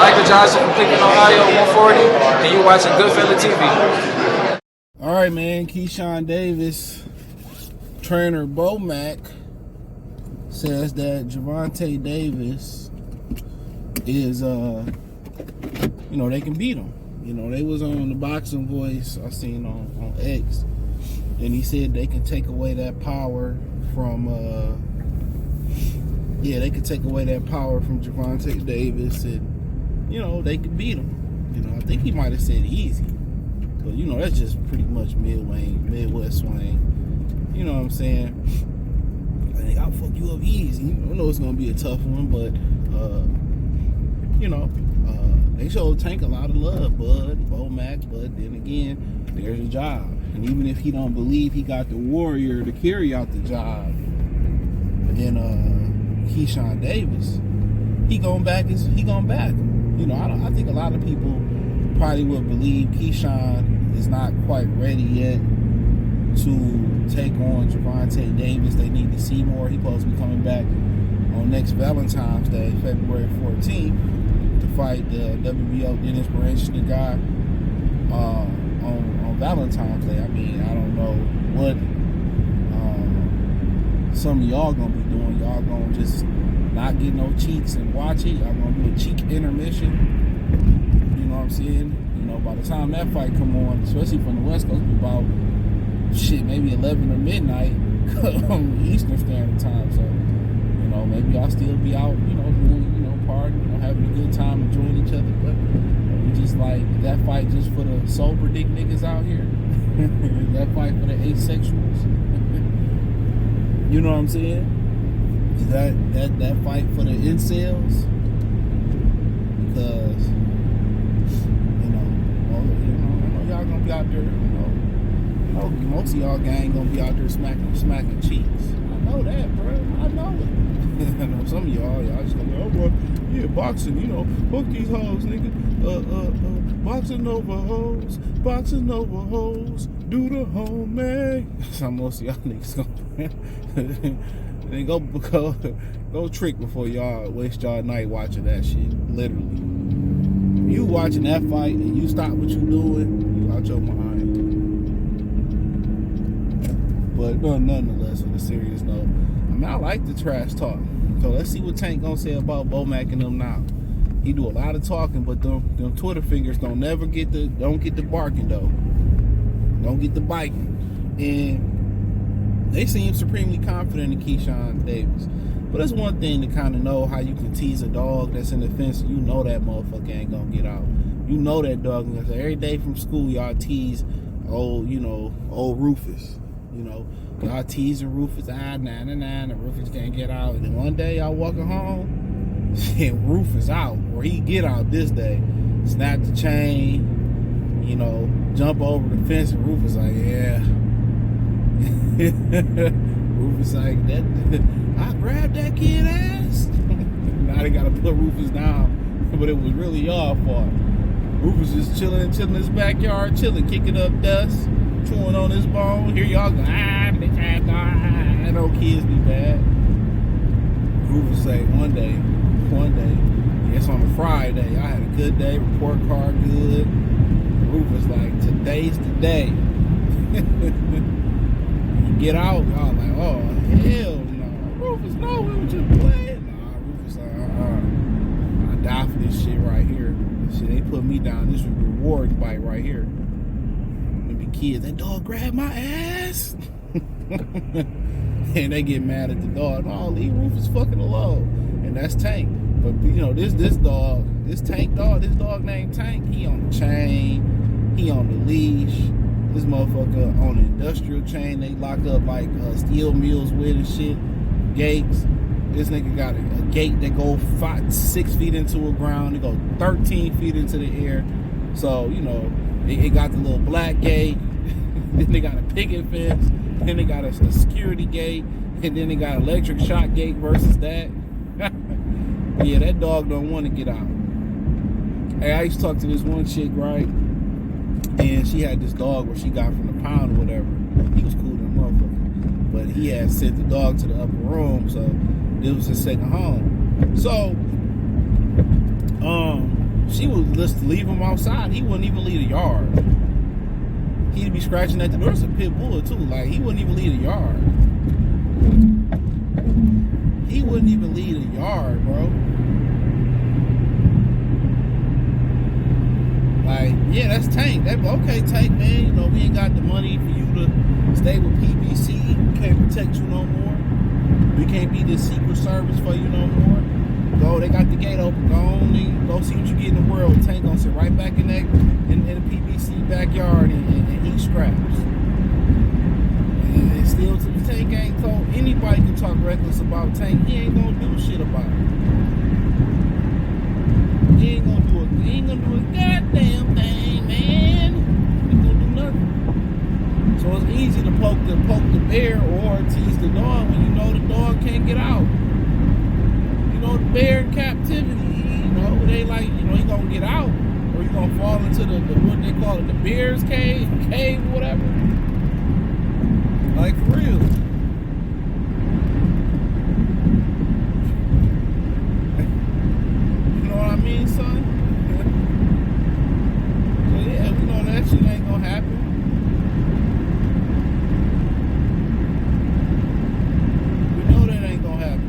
Tiger Johnson from Cleveland, Ohio, 140, and you're watching Goodfella TV. All right, man. Keyshawn Davis, trainer Bo Mack, says that Gervonta Davis is, they can beat him. They was on the Boxing Voice I seen on X, and he said they can take away that power from, they can take away that power from Gervonta Davis, and, they can beat him. I think he might have said easy, but, that's just pretty much Midwest swing. You know what I'm saying? I think I'll fuck you up easy. I know it's going to be a tough one, but, they showed Tank a lot of love, Bo Mack, but then again, there's a job. And even if he don't believe he got the warrior to carry out the job, then Keyshawn Davis, he going back. I think a lot of people probably would believe Keyshawn is not quite ready yet to take on Gervonta Davis. They need to see more. He's supposed to be coming back on next Valentine's Day, February 14th. To fight the WBO Dennis Inspiration guy on Valentine's Day. I mean, I don't know what some of y'all gonna be doing. Y'all gonna just not get no cheeks and watch it. Y'all gonna do a cheek intermission. You know what I'm saying? By the time that fight come on, especially from the West Coast, about maybe 11 or midnight Eastern Standard Time. So, maybe I'll still be out, doing, partying, having a good time, enjoying each other. But we just like that fight just for the sober dick niggas out here. That fight for the asexuals. You know what I'm saying? Is that fight for the incels? Because y'all gonna be out there. Most of y'all gang gonna be out there smacking cheeks. I know that, bro. I know it. I know some of y'all just gonna be, oh boy, yeah, boxing, fuck these hoes, nigga. Boxing over hoes, do the homie. That's how most of y'all niggas gonna then go trick before y'all waste y'all night watching that shit. Literally. If you watching that fight and you stop what you doing, you out your mind. But nonetheless, on a serious note, I like the trash talk. So let's see what Tank gonna say about Bo Mack and them now. He do a lot of talking, but them Twitter fingers don't get the barking though. Don't get the biting. And they seem supremely confident in Keyshawn Davis. But it's one thing to kind of know how you can tease a dog that's in the fence. You know that motherfucker ain't gonna get out. You know that dog. Every day from school, y'all tease old Rufus. Y'all teasing Rufus, and Rufus can't get out. And then one day y'all walking home, and Rufus out, or he get out this day. Snap the chain, jump over the fence, and Rufus like, yeah. Rufus like, that I grabbed that kid ass. Now they gotta put Rufus down, but it was really y'all fault. Rufus is chilling in his backyard, kicking up dust, chewing on his bone. Here y'all go, I know kids be bad. Rufus say one day, it's on a Friday, I had a good day, report card good. Rufus like, today's the day. You get out, y'all like, oh hell no. Rufus, no, we were just playing. Nah, Rufus like, I die for this shit right here. Shit, they put me down. This is reward bite right here. Maybe kids, that dog grabbed my ass. And they get mad at the dog. Oh, leave Rufus fucking alone. And that's Tank. But this dog named Tank, he on the chain, he on the leash. This motherfucker on an industrial chain they lock up like steel mills with and shit. Gates. This nigga got a gate that go 6 feet into the ground. It go 13 feet into the air. So, it got the little black gate. Then they got a picket fence. Then they got a security gate. And then they got an electric shock gate versus that. Yeah, that dog don't want to get out. Hey, I used to talk to this one chick, right? And she had this dog where she got from the pound or whatever. He was cool than a motherfucker. But he had sent the dog to the upper room, so it was his second home. So, she would just leave him outside. He wouldn't even leave the yard. He'd be scratching at the door. It's a pit bull too. Like, he wouldn't even leave the yard. He wouldn't even leave the yard, bro. Like, yeah, that's Tank. Okay, Tank, man. You know, we ain't got the money for you to stay with PBC. We can't protect you no more. We can't be this secret service for you no more. Go, they got the gate open. Go on and go see what you get in the world. Tank gonna sit right back in the PBC backyard and eat scraps. And still, to the Tank ain't told anybody can talk reckless about Tank. He ain't gonna do shit about it. He ain't gonna do a goddamn thing, man. He ain't gonna do nothing. So it's easy to poke the bear or tease the dog when you know the dog can't get out. You know, the bear in captivity, you know, they like, you know, he gonna get out, or he gonna fall into the what they call it, the bear's cave, whatever. Like, for real. You know what I mean, son? So yeah, we know that shit ain't gonna happen. We know that ain't gonna happen.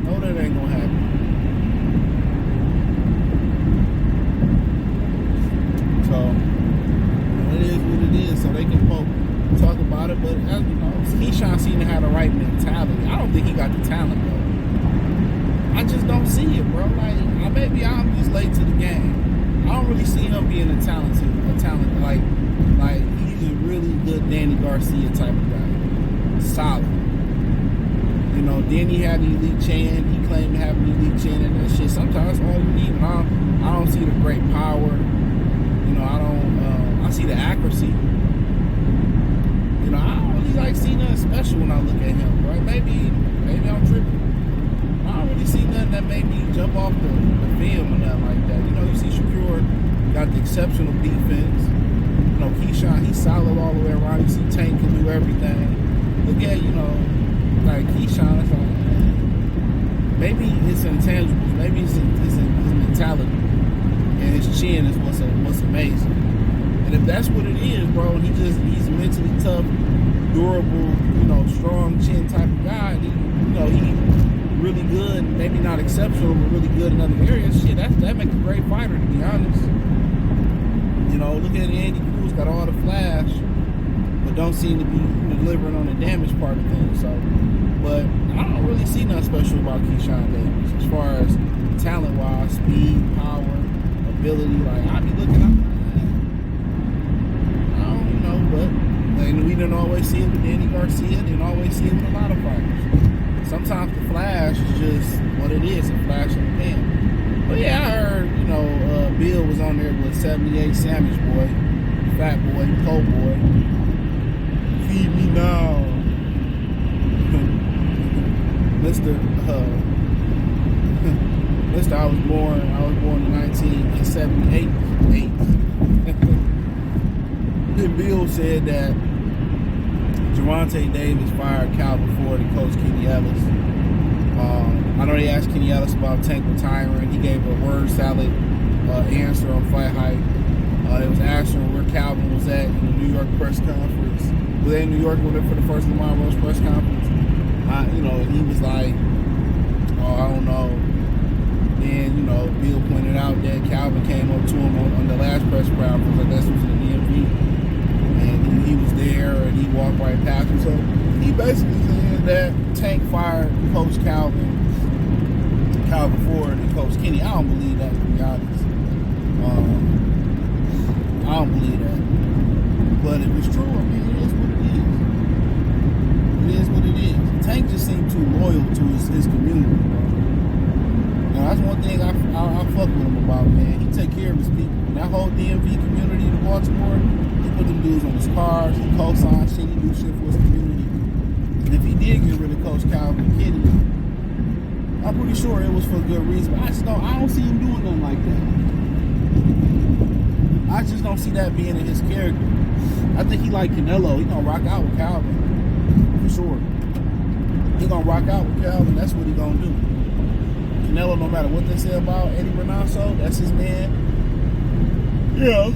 No, that ain't gonna happen. So it is what it is. So they can talk about it, but as you know, Keyshawn seemed to have the right mentality. I don't think he got the talent though. I just don't see it, bro. Like, maybe I'm just late to the game. I don't really see him being a talent like he's a really good Danny Garcia type of guy. Solid. You know, then he had the elite chin. He claimed to have an elite chin and that shit. Sometimes that's all you need. I don't see the great power. You know, I see the accuracy. You know, I don't really like see nothing special when I look at him, right? Maybe I'm tripping. I don't really see nothing that made me jump off the film or nothing like that. You know, you see Shakur got the exceptional defense. You know, Keyshawn, he's solid all the way around. You see Tank can do everything. Look at, you know, like Keyshawn, it's like, maybe it's intangibles. Maybe it's his mentality. And his chin is what's amazing. And if that's what it is, bro, he's mentally tough, durable, you know, strong chin type of guy. He really good, maybe not exceptional, but really good in other areas. Shit, that makes a great fighter, to be honest. You know, look at Andy Cruz, got all the flash, but don't seem to be delivering on the damage part of things. So, but I don't really see nothing special about Keyshawn Davis as far as talent-wise, speed, power, ability. Like, I be looking up. I don't know, but we didn't always see it with Danny Garcia. Didn't always see it with a lot of fighters. Sometimes the flash is just what it is, a flash in the pan. But yeah, I heard, you know, Bill was on there with 78 Sandwich Boy, Fat Boy, Po Boy. Feed me now. Mr. I was born in 1978. Then Bill said that Gervonta Davis fired Calvin Ford and Coach Kenny Ellis. I know they asked Kenny Ellis about Tank retiring. He gave a word salad answer on Fight Hype. It was asking where Calvin was at in the New York press conference. Was they in New York for the first Lamar Rose press conference? You know, he was like, oh, I don't know. Then, you know, Bill pointed out that Calvin came up to him on the last press conference. I guess it was in the DMV. And he was there, and he walked right past him. So he basically said that Tank fired Coach Calvin Ford and Coach Kenny. I don't believe that, to be honest. I don't believe that. But if it's true, I mean, it is what it is. It is what it is. Tank just seemed too loyal to his community, bro. Now, that's one thing I fuck with him about, man. He take care of his people. That whole DMV community in Baltimore, he put them dudes on his cars, he co-signed shit, he do shit for his community. And if he did get rid of Coach Calvin Kenny, I'm pretty sure it was for a good reason. But I don't see him doing nothing like that. I just don't see that being in his character. I think he like Canelo. He gonna rock out with Calvin for sure. He gonna rock out with Calvin. That's what he gonna do. Canelo, no matter what they say about Eddie Renato, that's his man. Yeah.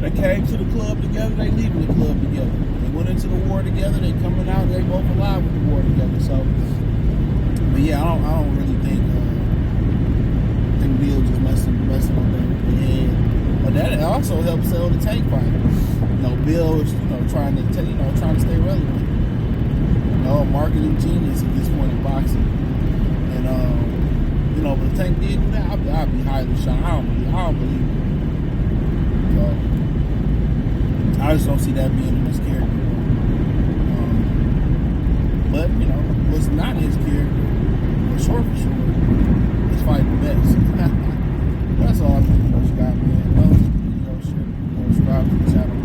They came to the club together. They leaving the club together. They went into the war together. They coming out. They both alive with the war together. So, but yeah, I don't really think. I think Bill just messing with their head. But that also helps sell the Tank fight. Bill is trying to stay relevant. A marketing genius at this point in boxing. And but if Tank did do that, I'd be highly shocked. I don't believe it. So I just don't see that being in his character. But what's not his character, for sure, is fighting the best. That's all I think you got, man. Subscribe to the channel.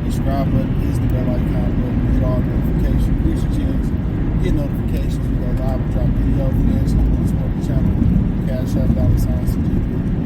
Subscribe button is the bell icon. Hit all notifications. Increase your chance. Get notifications. We go live and drop video. Again, support the channel. Cash App, $CG.